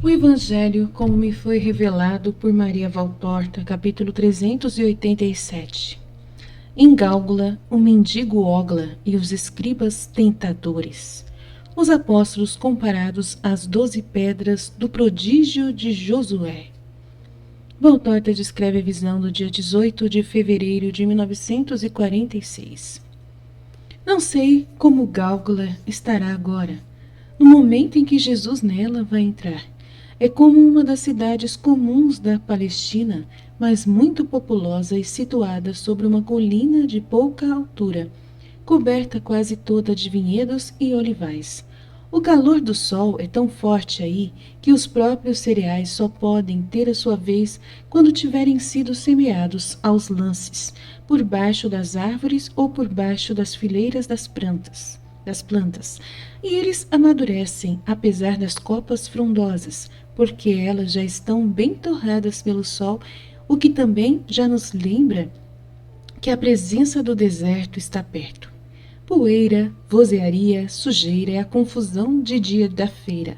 O Evangelho, como me foi revelado por Maria Valtorta, capítulo 387. Em Gálgula, o mendigo Ogla e os escribas tentadores. Os apóstolos comparados às 12 pedras do prodígio de Josué. Valtorta descreve a visão do dia 18 de fevereiro de 1946. Não sei como Gálgula estará agora, no momento em que Jesus nela vai entrar. É como uma das cidades comuns da Palestina, mas muito populosa e situada sobre uma colina de pouca altura, coberta quase toda de vinhedos e olivais. O calor do sol é tão forte aí que os próprios cereais só podem ter a sua vez quando tiverem sido semeados aos lances, por baixo das árvores ou por baixo das fileiras das plantas, e eles amadurecem, apesar das copas frondosas, porque elas já estão bem torradas pelo sol, o que também já nos lembra que a presença do deserto está perto. Poeira, vozearia, sujeira é a confusão de dia da feira.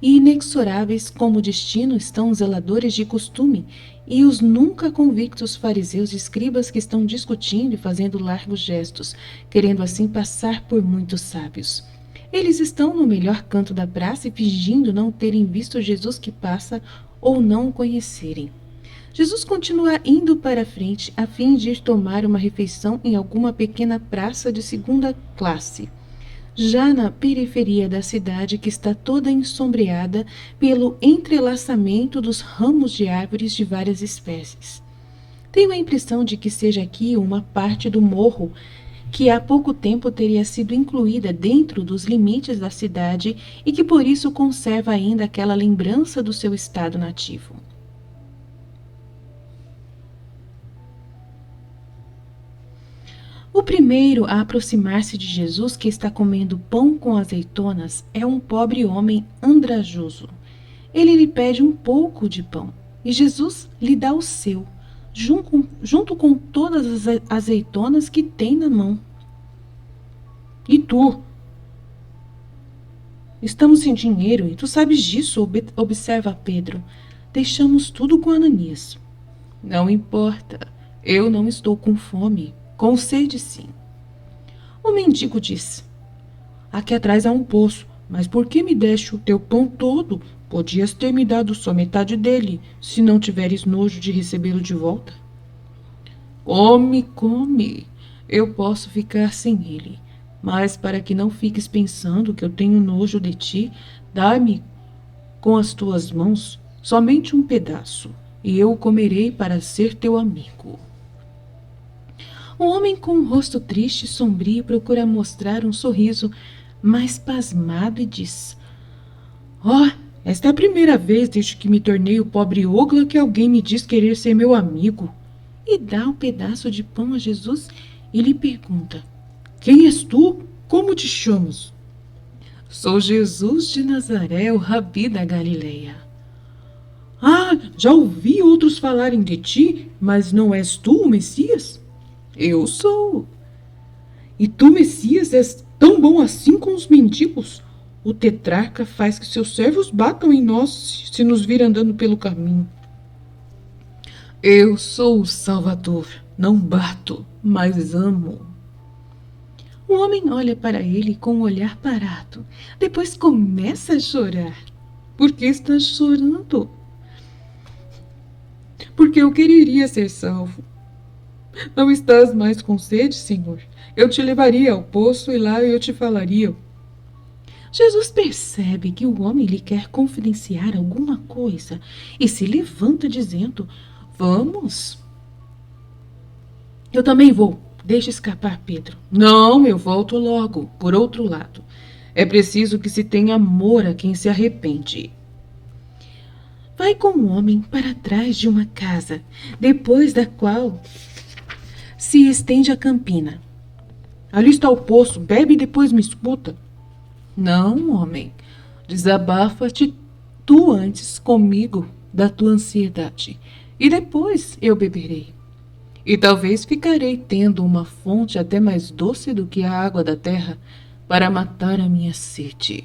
E inexoráveis como o destino estão os zeladores de costume e os nunca convictos fariseus e escribas que estão discutindo e fazendo largos gestos, querendo assim passar por muitos sábios. Eles estão no melhor canto da praça e fingindo não terem visto Jesus que passa ou não o conhecerem. Jesus continua indo para a frente a fim de ir tomar uma refeição em alguma pequena praça de segunda classe, já na periferia da cidade que está toda ensombreada pelo entrelaçamento dos ramos de árvores de várias espécies. Tenho a impressão de que seja aqui uma parte do morro que há pouco tempo teria sido incluída dentro dos limites da cidade e que por isso conserva ainda aquela lembrança do seu estado nativo. O primeiro a aproximar-se de Jesus, que está comendo pão com azeitonas, é um pobre homem andrajoso. Ele lhe pede um pouco de pão, e Jesus lhe dá o seu, junto com todas as azeitonas que tem na mão. E tu? Estamos sem dinheiro, e tu sabes disso, observa Pedro. Deixamos tudo com Ananias. Não importa, eu não estou com fome. Com sede, sim. O mendigo disse: aqui atrás há um poço, mas por que me deste o teu pão todo? Podias ter me dado só metade dele, se não tiveres nojo de recebê-lo de volta. Come, come. Eu posso ficar sem ele, mas para que não fiques pensando que eu tenho nojo de ti, dá-me com as tuas mãos somente um pedaço, e eu o comerei para ser teu amigo. O homem com um rosto triste e sombrio procura mostrar um sorriso mais pasmado e diz: esta é a primeira vez desde que me tornei o pobre Ogla que alguém me diz querer ser meu amigo. E dá um pedaço de pão a Jesus e lhe pergunta: quem és tu? Como te chamas? Sou Jesus de Nazaré, o Rabi da Galileia. Já ouvi outros falarem de ti, mas não és tu o Messias? Eu sou. E tu, Messias, és tão bom assim com os mendigos? O tetrarca faz que seus servos batam em nós se nos vir andando pelo caminho. Eu sou o Salvador. Não bato, mas amo. O homem olha para ele com um olhar parado. Depois começa a chorar. Por que estás chorando? Porque eu quereria ser salvo. Não estás mais com sede, Senhor? Eu te levaria ao poço e lá eu te falaria. Jesus percebe que o homem lhe quer confidenciar alguma coisa e se levanta dizendo: vamos. Eu também vou. Deixa escapar Pedro. Não, eu volto logo. Por outro lado, é preciso que se tenha amor a quem se arrepende. Vai com o homem para trás de uma casa, depois da qual se estende a campina. Ali está o poço, bebe e depois me escuta. Não, homem, desabafa-te tu antes comigo da tua ansiedade, e depois eu beberei. E talvez ficarei tendo uma fonte até mais doce do que a água da terra para matar a minha sede.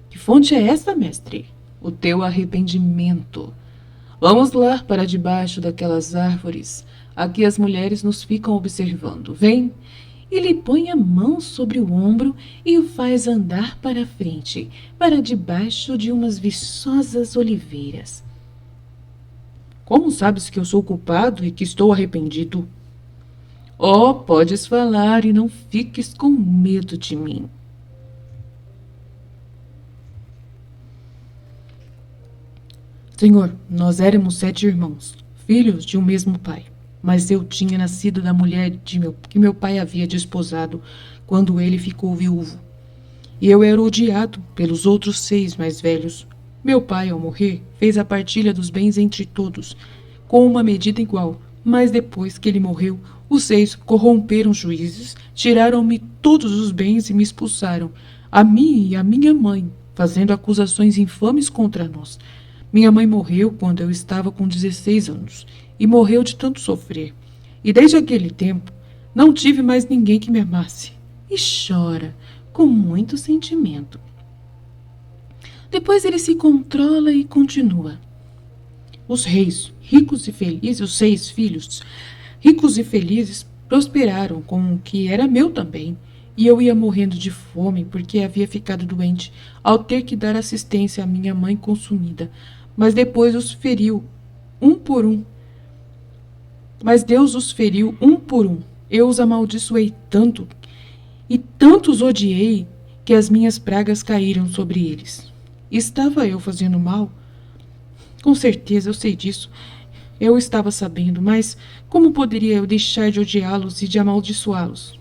Que fonte é essa, mestre? o teu arrependimento. Vamos lá para debaixo daquelas árvores. Aqui as mulheres nos ficam observando. Vem! E lhe põe a mão sobre o ombro e o faz andar para a frente, para debaixo de umas viçosas oliveiras. Como sabes que eu sou culpado e que estou arrependido? Oh, podes falar e não fiques com medo de mim. Senhor, nós éramos 7 irmãos, filhos de um mesmo pai. Mas eu tinha nascido da mulher que meu pai havia desposado quando ele ficou viúvo. E eu era odiado pelos outros 6 mais velhos. Meu pai, ao morrer, fez a partilha dos bens entre todos, com uma medida igual. Mas depois que ele morreu, os 6 corromperam os juízes, tiraram-me todos os bens e me expulsaram, a mim e a minha mãe, fazendo acusações infames contra nós. Minha mãe morreu quando eu estava com 16 anos e morreu de tanto sofrer. E desde aquele tempo não tive mais ninguém que me amasse. E chora com muito sentimento. Depois ele se controla e continua. Os reis, ricos e felizes, os 6 filhos, ricos e felizes, prosperaram com o que era meu também. E eu ia morrendo de fome porque havia ficado doente ao ter que dar assistência à minha mãe consumida. Mas depois os feriu, um por um. Mas Deus os feriu um por um. Eu os amaldiçoei tanto e tanto os odiei que as minhas pragas caíram sobre eles. Estava eu fazendo mal? Com certeza eu sei disso. Eu estava sabendo, mas como poderia eu deixar de odiá-los e de amaldiçoá-los?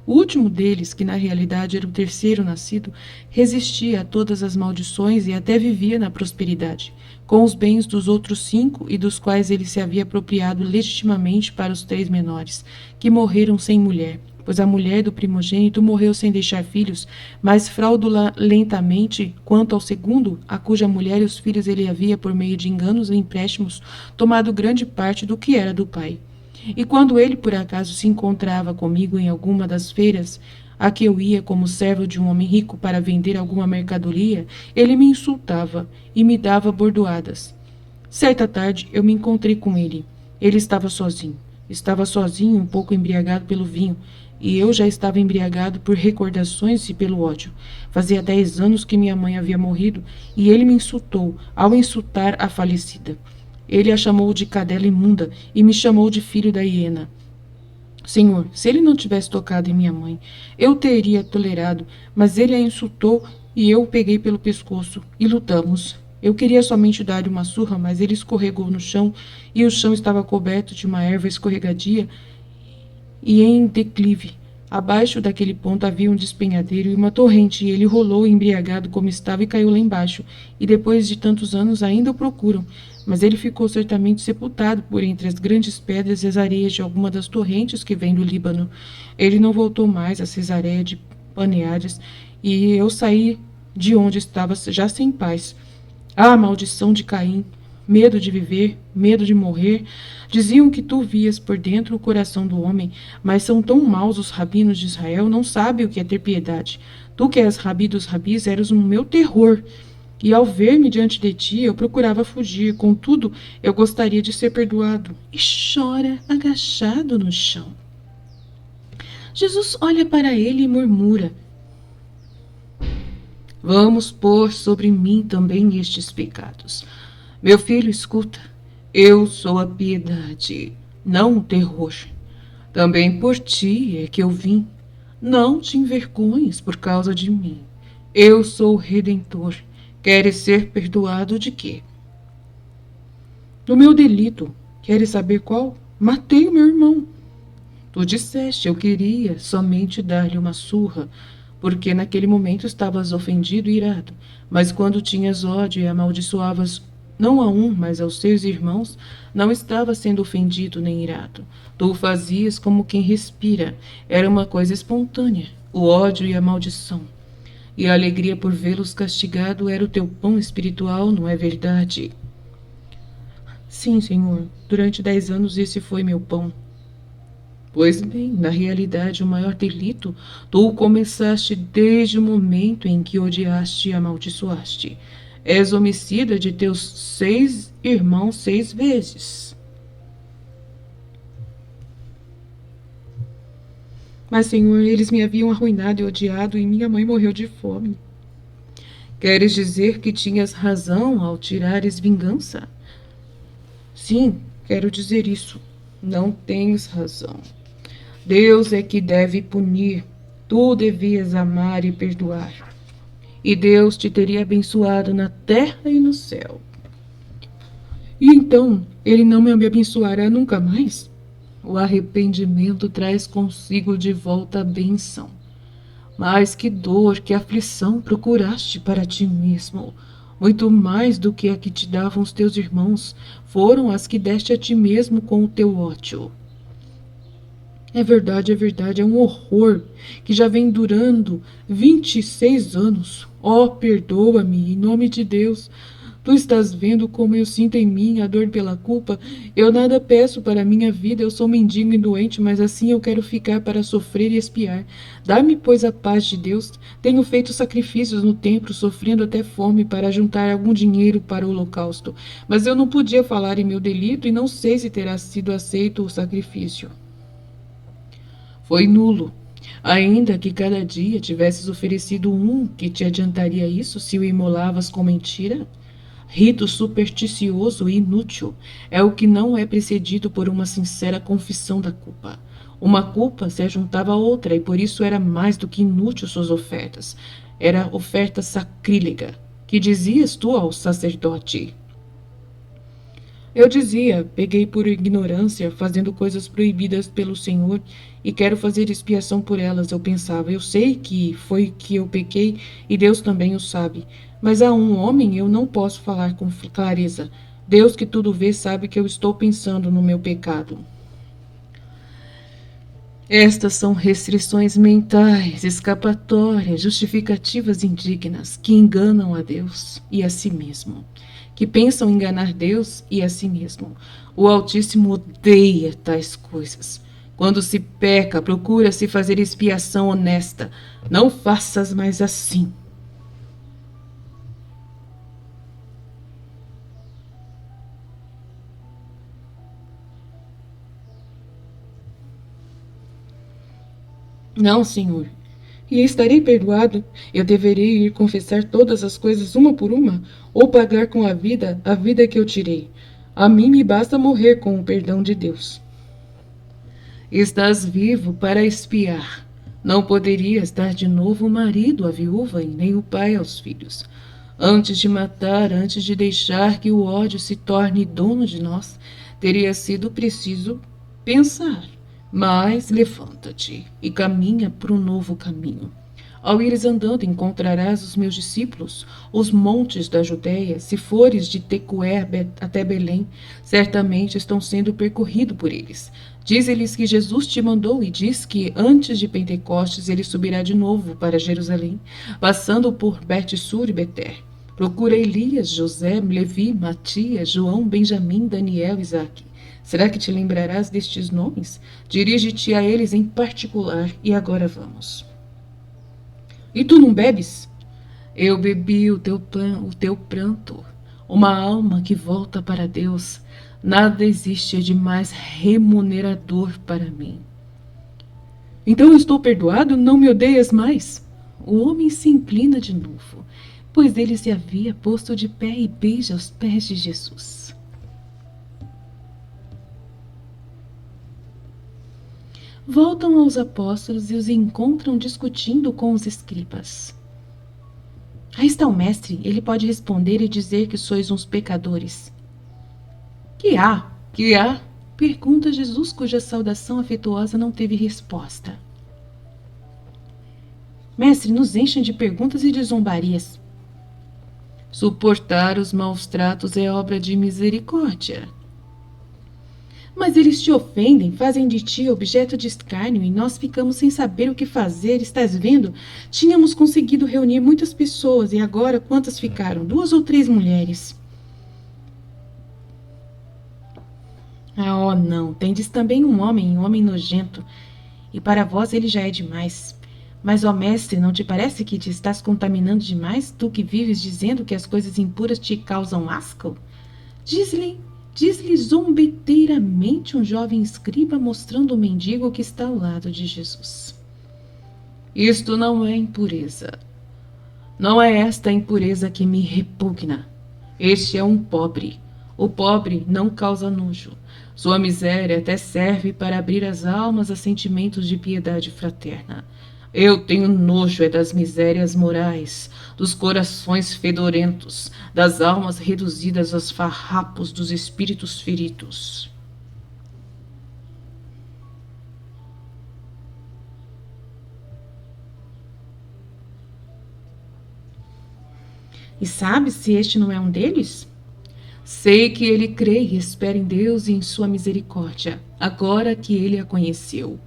O último deles, que na realidade era o terceiro nascido, resistia a todas as maldições e até vivia na prosperidade, com os bens dos outros 5 e dos quais ele se havia apropriado legitimamente para os 3 menores, que morreram sem mulher, pois a mulher do primogênito morreu sem deixar filhos, mas fraudulentamente quanto ao segundo, a cuja mulher e os filhos ele havia, por meio de enganos e empréstimos, tomado grande parte do que era do pai. E quando ele, por acaso, se encontrava comigo em alguma das feiras a que eu ia como servo de um homem rico para vender alguma mercadoria, ele me insultava e me dava bordoadas. Certa tarde eu me encontrei com ele. Ele estava sozinho. Estava sozinho, um pouco embriagado pelo vinho, e eu já estava embriagado por recordações e pelo ódio. Fazia 10 anos que minha mãe havia morrido, e ele me insultou ao insultar a falecida. Ele a chamou de cadela imunda e me chamou de filho da hiena. Senhor, se ele não tivesse tocado em minha mãe, eu teria tolerado, mas ele a insultou e eu o peguei pelo pescoço e lutamos. Eu queria somente dar-lhe uma surra, mas ele escorregou no chão e o chão estava coberto de uma erva escorregadia e em declive. Abaixo daquele ponto havia um despenhadeiro e uma torrente, e ele rolou embriagado como estava e caiu lá embaixo, e depois de tantos anos ainda o procuram. Mas ele ficou certamente sepultado por entre as grandes pedras e as areias de alguma das torrentes que vêm do Líbano. Ele não voltou mais a Cesareia de Paneades, e eu saí de onde estava já sem paz. Ah, maldição de Caim! Medo de viver, medo de morrer. Diziam que tu vias por dentro o coração do homem, mas são tão maus os rabinos de Israel, não sabem o que é ter piedade. Tu que és rabi dos rabis, eras o meu terror. E ao ver-me diante de ti, eu procurava fugir. Contudo, eu gostaria de ser perdoado. E chora agachado no chão. Jesus olha para ele e murmura: Vamos pôr sobre mim também estes pecados. Meu filho, escuta. Eu sou a piedade, não o terror. Também por ti é que eu vim. Não te envergonhes por causa de mim. Eu sou o Redentor. Queres ser perdoado de quê? Do meu delito. Queres saber qual? Matei o meu irmão. Tu disseste, eu queria somente dar-lhe uma surra, porque naquele momento estavas ofendido e irado. Mas quando tinhas ódio e amaldiçoavas não a um, mas aos 6 irmãos, não estava sendo ofendido nem irado. Tu o fazias como quem respira. Era uma coisa espontânea, o ódio e a maldição. E a alegria por vê-los castigado era o teu pão espiritual, não é verdade? Sim, Senhor, durante 10 anos esse foi meu pão. Pois bem, na realidade, o maior delito tu o começaste desde o momento em que odiaste e amaldiçoaste. És homicida de teus 6 irmãos 6 vezes. Mas, Senhor, eles me haviam arruinado e odiado, e minha mãe morreu de fome. Queres dizer que tinhas razão ao tirares vingança? Sim, quero dizer isso. Não tens razão. Deus é que deve punir. Tu devias amar e perdoar. E Deus te teria abençoado na terra e no céu. E então, ele não me abençoará nunca mais? O arrependimento traz consigo de volta a bênção. Mas que dor, que aflição procuraste para ti mesmo. Muito mais do que a que te davam os teus irmãos, foram as que deste a ti mesmo com o teu ódio. É verdade, é um horror que já vem durando 26 anos. Oh, perdoa-me, em nome de Deus. Tu estás vendo como eu sinto em mim a dor pela culpa? Eu nada peço para a minha vida, eu sou mendigo e doente, mas assim eu quero ficar para sofrer e espiar. Dá-me, pois, a paz de Deus. Tenho feito sacrifícios no templo, sofrendo até fome para juntar algum dinheiro para o holocausto. Mas eu não podia falar em meu delito e não sei se terá sido aceito o sacrifício. Foi nulo. Ainda que cada dia tivesses oferecido um que te adiantaria isso se o imolavas com mentira? Rito supersticioso e inútil é o que não é precedido por uma sincera confissão da culpa. Uma culpa se ajuntava a outra e por isso era mais do que inútil suas ofertas. Era oferta sacrílega. Que dizias tu ao sacerdote? Eu dizia, peguei por ignorância, fazendo coisas proibidas pelo Senhor, e quero fazer expiação por elas. Eu pensava, eu sei que foi que eu pequei, e Deus também o sabe. Mas a um homem eu não posso falar com clareza. Deus que tudo vê sabe que eu estou pensando no meu pecado. Estas são restrições mentais, escapatórias, justificativas indignas, que enganam a Deus e a si mesmo, que pensam enganar Deus e a si mesmo. O Altíssimo odeia tais coisas. Quando se peca, procura-se fazer expiação honesta. Não faças mais assim. Não, Senhor. E estarei perdoado? Eu deveria ir confessar todas as coisas uma por uma, ou pagar com a vida que eu tirei. A mim me basta morrer com o perdão de Deus. Estás vivo para espiar. Não poderias dar de novo o marido à viúva e nem o pai aos filhos. Antes de matar, antes de deixar que o ódio se torne dono de nós, teria sido preciso pensar. Mas levanta-te e caminha por um novo caminho. Ao ires andando, encontrarás os meus discípulos, os montes da Judéia. Se fores de Tecoé até Belém, certamente estão sendo percorridos por eles. Dize-lhes que Jesus te mandou e diz que antes de Pentecostes ele subirá de novo para Jerusalém, passando por Bet-sur e Beter. Procura Elias, José, Levi, Matias, João, Benjamim, Daniel, Isaque. Será que te lembrarás destes nomes? Dirige-te a eles em particular e agora vamos. E tu não bebes? Eu bebi o teu pranto, uma alma que volta para Deus. Nada existe de mais remunerador para mim. Então eu estou perdoado? Não me odeias mais? O homem se inclina de novo, pois ele se havia posto de pé e beija os pés de Jesus. Voltam aos apóstolos e os encontram discutindo com os escribas. Aí está o mestre, ele pode responder e dizer que sois uns pecadores. Que há? Que há? Pergunta Jesus, cuja saudação afetuosa não teve resposta. Mestre, nos enchem de perguntas e de zombarias. Suportar os maus tratos é obra de misericórdia. Mas eles te ofendem, fazem de ti objeto de escárnio e nós ficamos sem saber o que fazer. Estás vendo? Tínhamos conseguido reunir muitas pessoas e agora quantas ficaram? 2 ou 3 mulheres. Ah, oh não, tendes também um homem nojento, e para vós ele já é demais. Mas, ó mestre, não te parece que te estás contaminando demais, tu que vives dizendo que as coisas impuras te causam asco? Diz-lhe, diz-lhe zombeteiramente um jovem escriba mostrando o mendigo que está ao lado de Jesus. Isto não é impureza. Não é esta impureza que me repugna. Este é um pobre. O pobre não causa nojo. Sua miséria até serve para abrir as almas a sentimentos de piedade fraterna. Eu tenho nojo é das misérias morais, dos corações fedorentos, das almas reduzidas aos farrapos dos espíritos feridos. E sabe se este não é um deles? Sei que ele crê e espera em Deus e em sua misericórdia, agora que ele a conheceu.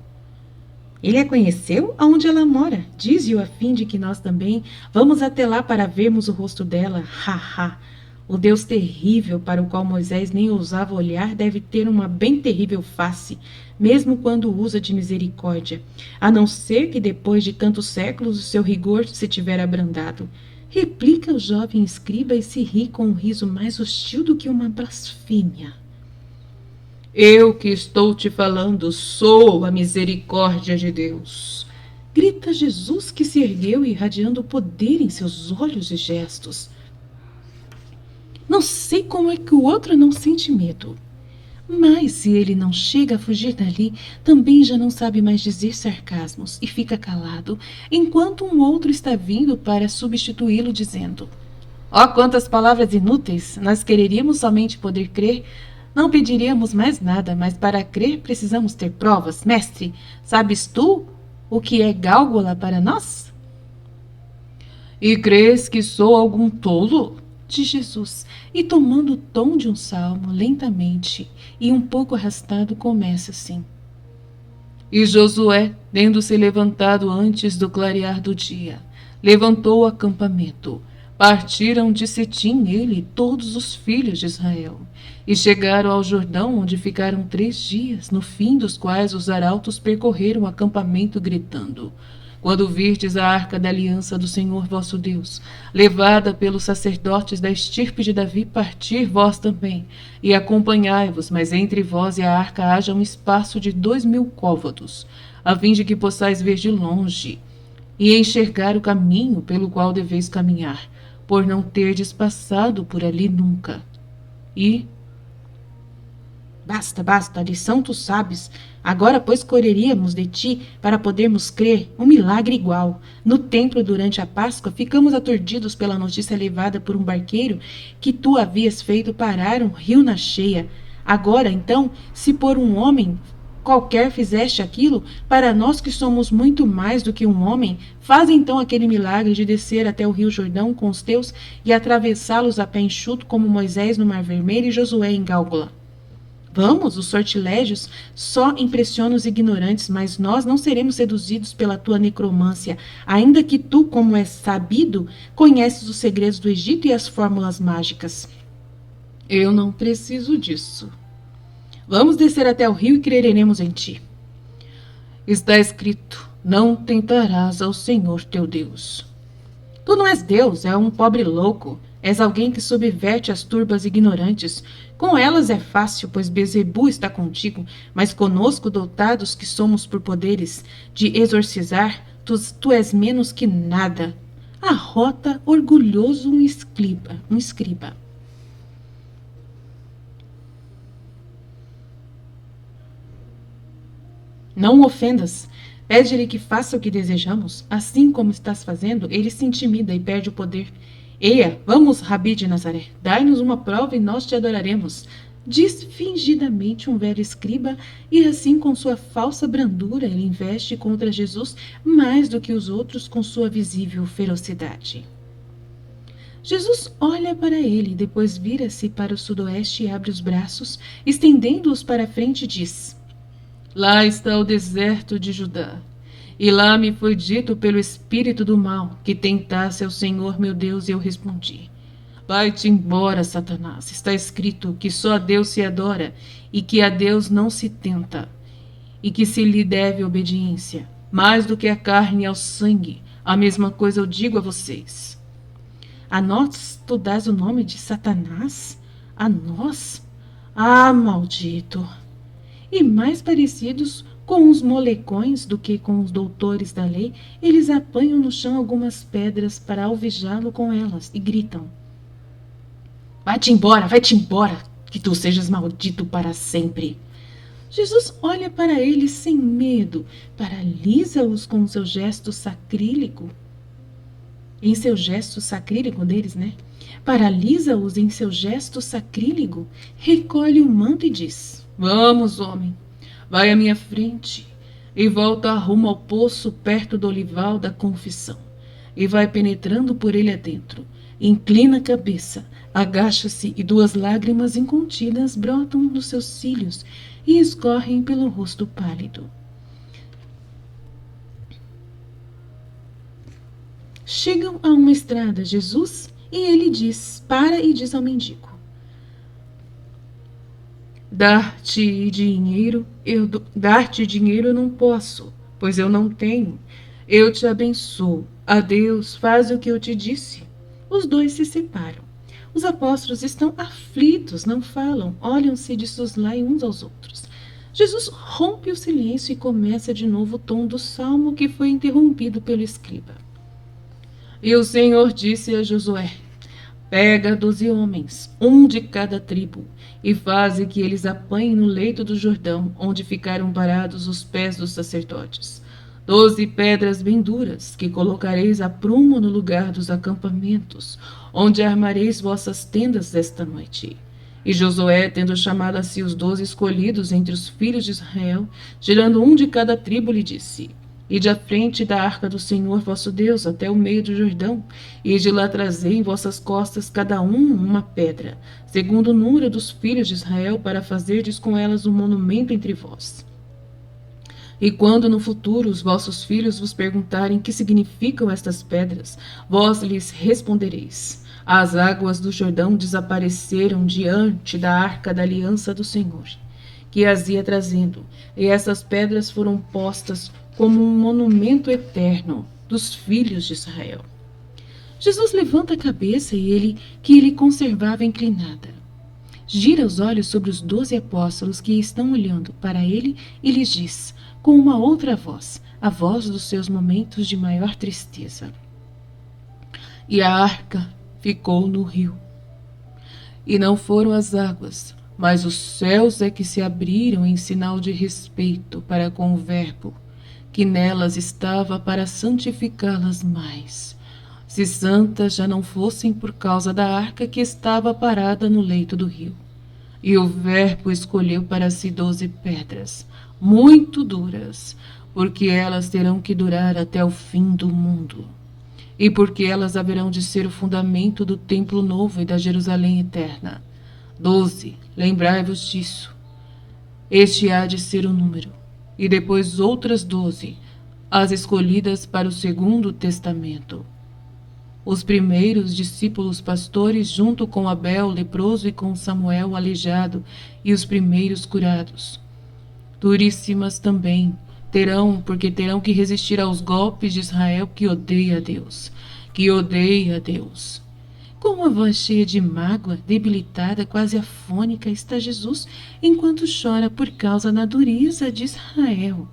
Ele a conheceu? Aonde ela mora? Dize-o a fim de que nós também vamos até lá para vermos o rosto dela. Ha! O Deus terrível para o qual Moisés nem ousava olhar deve ter uma bem terrível face, mesmo quando usa de misericórdia, a não ser que depois de tantos séculos o seu rigor se tiver abrandado. Replica o jovem escriba e se ri com um riso mais hostil do que uma blasfêmia. Eu que estou te falando sou a misericórdia de Deus. Grita Jesus, que se ergueu irradiando poder em seus olhos e gestos. Não sei como é que o outro não sente medo. Mas se ele não chega a fugir dali, também já não sabe mais dizer sarcasmos e fica calado, enquanto um outro está vindo para substituí-lo, dizendo: ó, quantas palavras inúteis! Nós quereríamos somente poder crer, não pediríamos mais nada, mas para crer precisamos ter provas. Mestre, sabes tu o que é gálgula para nós? E crês que sou algum tolo? De Jesus, e tomando o tom de um salmo, lentamente e um pouco arrastado, começa assim. E Josué, tendo-se levantado antes do clarear do dia, levantou o acampamento. Partiram de Sitim ele e todos os filhos de Israel, e chegaram ao Jordão, onde ficaram 3 dias, no fim dos quais os arautos percorreram o acampamento, gritando: quando virdes a arca da aliança do Senhor vosso Deus, levada pelos sacerdotes da estirpe de Davi, partir vós também, e acompanhai-vos, mas entre vós e a arca haja um espaço de 2000 côvados, a fim de que possais ver de longe, e enxergar o caminho pelo qual deveis caminhar, por não terdes passado por ali nunca. E basta, a lição tu sabes. Agora, pois, correríamos de ti para podermos crer um milagre igual. No templo, durante a Páscoa, ficamos aturdidos pela notícia levada por um barqueiro que tu havias feito parar um rio na cheia. Agora, então, se por um homem qualquer fizeste aquilo, para nós que somos muito mais do que um homem, faz então aquele milagre de descer até o rio Jordão com os teus e atravessá-los a pé enxuto como Moisés no Mar Vermelho e Josué em Gálgula. Vamos, os sortilégios só impressionam os ignorantes, mas nós não seremos seduzidos pela tua necromância, ainda que tu, como é sabido, conheces os segredos do Egito e as fórmulas mágicas. Eu não preciso disso. Vamos descer até o rio e creremos em ti. Está escrito: não tentarás ao Senhor teu Deus. Tu não és Deus, é um pobre louco. És alguém que subverte as turbas ignorantes. Com elas é fácil, pois Bezebu está contigo, mas conosco, dotados que somos por poderes de exorcizar, tu és menos que nada. Arrota orgulhoso um escriba. Não o ofendas. Pede-lhe que faça o que desejamos. Assim como estás fazendo, ele se intimida e perde o poder. Eia, vamos, Rabi de Nazaré, dai-nos uma prova e nós te adoraremos. Diz fingidamente um velho escriba, e assim com sua falsa brandura ele investe contra Jesus mais do que os outros com sua visível ferocidade. Jesus olha para ele, depois vira-se para o sudoeste e abre os braços, estendendo-os para a frente e diz: lá está o deserto de Judá. E lá me foi dito pelo espírito do mal que tentasse ao Senhor meu Deus, e eu respondi: vai-te embora, Satanás. Está escrito que só a Deus se adora e que a Deus não se tenta, e que se lhe deve obediência. mais do que a carne e ao sangue. A mesma coisa eu digo a vocês. A nós tu dás o nome de Satanás? A nós? Ah, maldito! E mais parecidos com os molecões do que com os doutores da lei, eles apanham no chão algumas pedras para alvejá-lo com elas e gritam: vai-te embora, que tu sejas maldito para sempre. Jesus olha para eles sem medo, paralisa-os com seu gesto sacrílego. Em seu gesto sacrílego deles, né? Paralisa-os em seu gesto sacrílego, recolhe o manto e diz: vamos, homem, vai à minha frente e volta rumo ao poço perto do olival da confissão. E vai penetrando por ele adentro. Inclina a cabeça, agacha-se e 2 lágrimas incontidas brotam dos seus cílios e escorrem pelo rosto pálido. Chegam a uma estrada, Jesus, e ele para e diz ao mendigo: dar-te dinheiro eu não posso, pois eu não tenho. Eu te abençoo. Adeus, faz o que eu te disse. Os 2 se separam. Os apóstolos estão aflitos, não falam, olham-se de soslaio uns aos outros. Jesus rompe o silêncio e começa de novo o tom do salmo que foi interrompido pelo escriba. E o Senhor disse a Josué: pega 12 homens, um de cada tribo, e faze que eles apanhem no leito do Jordão, onde ficaram parados os pés dos sacerdotes. 12 pedras bem duras, que colocareis a prumo no lugar dos acampamentos, onde armareis vossas tendas esta noite. E Josué, tendo chamado a si os 12 escolhidos entre os filhos de Israel, gerando um de cada tribo, lhe disse: ide à frente da arca do Senhor vosso Deus até o meio do Jordão, e de lá trazei em vossas costas cada uma pedra, segundo o número dos filhos de Israel, para fazerdes com elas um monumento entre vós. E quando no futuro os vossos filhos vos perguntarem que significam estas pedras, vós lhes respondereis: as águas do Jordão desapareceram diante da arca da aliança do Senhor, que as ia trazendo, e essas pedras foram postas como um monumento eterno dos filhos de Israel. Jesus levanta a cabeça que ele conservava inclinada. Gira os olhos sobre os 12 apóstolos que estão olhando para ele e lhes diz, com uma outra voz, a voz dos seus momentos de maior tristeza: e a arca ficou no rio. E não foram as águas, mas os céus é que se abriram em sinal de respeito para com o Verbo, que nelas estava para santificá-las mais, se santas já não fossem por causa da arca que estava parada no leito do rio. E o Verbo escolheu para si 12 pedras, muito duras, porque elas terão que durar até o fim do mundo, e porque elas haverão de ser o fundamento do templo novo e da Jerusalém eterna. 12, lembrai-vos disso. Este há de ser o número. E depois outras 12, as escolhidas para o segundo testamento. Os primeiros discípulos pastores, junto com Abel, leproso, e com Samuel, aleijado, e os primeiros curados. Duríssimas também porque terão que resistir aos golpes de Israel que odeia a Deus. Com uma voz cheia de mágoa, debilitada, quase afônica, está Jesus, enquanto chora por causa da dureza de Israel.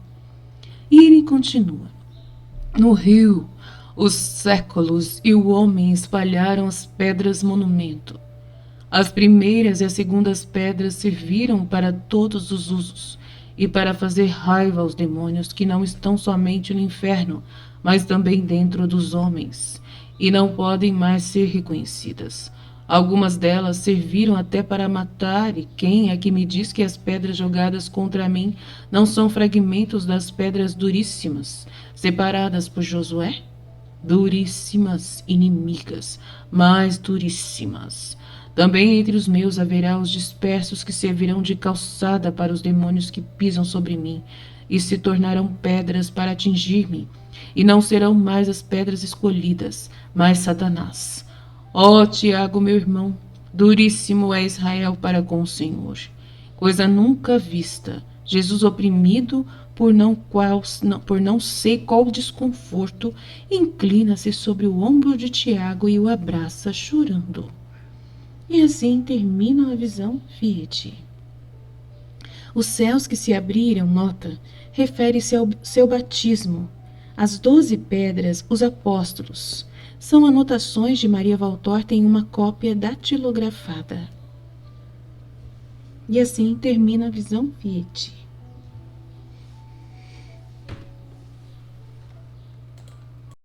E ele continua: no rio, os séculos e o homem espalharam as pedras monumento. As primeiras e as segundas pedras serviram para todos os usos, e para fazer raiva aos demônios que não estão somente no inferno, mas também dentro dos homens, e não podem mais ser reconhecidas. Algumas delas serviram até para matar, e quem é que me diz que as pedras jogadas contra mim não são fragmentos das pedras duríssimas, separadas por Josué? Duríssimas inimigas, mais duríssimas. Também entre os meus haverá os dispersos que servirão de calçada para os demônios que pisam sobre mim, e se tornarão pedras para atingir-me, e não serão mais as pedras escolhidas, mas Satanás. Ó Tiago, meu irmão, duríssimo é Israel para com o Senhor. Coisa nunca vista, Jesus oprimido por não sei qual desconforto, inclina-se sobre o ombro de Tiago e o abraça chorando. E assim termina a visão Fiat. Os céus que se abriram, nota, refere-se ao seu batismo. As 12 pedras, os apóstolos, são anotações de Maria Valtorta em uma cópia datilografada. E assim termina a visão Fiat.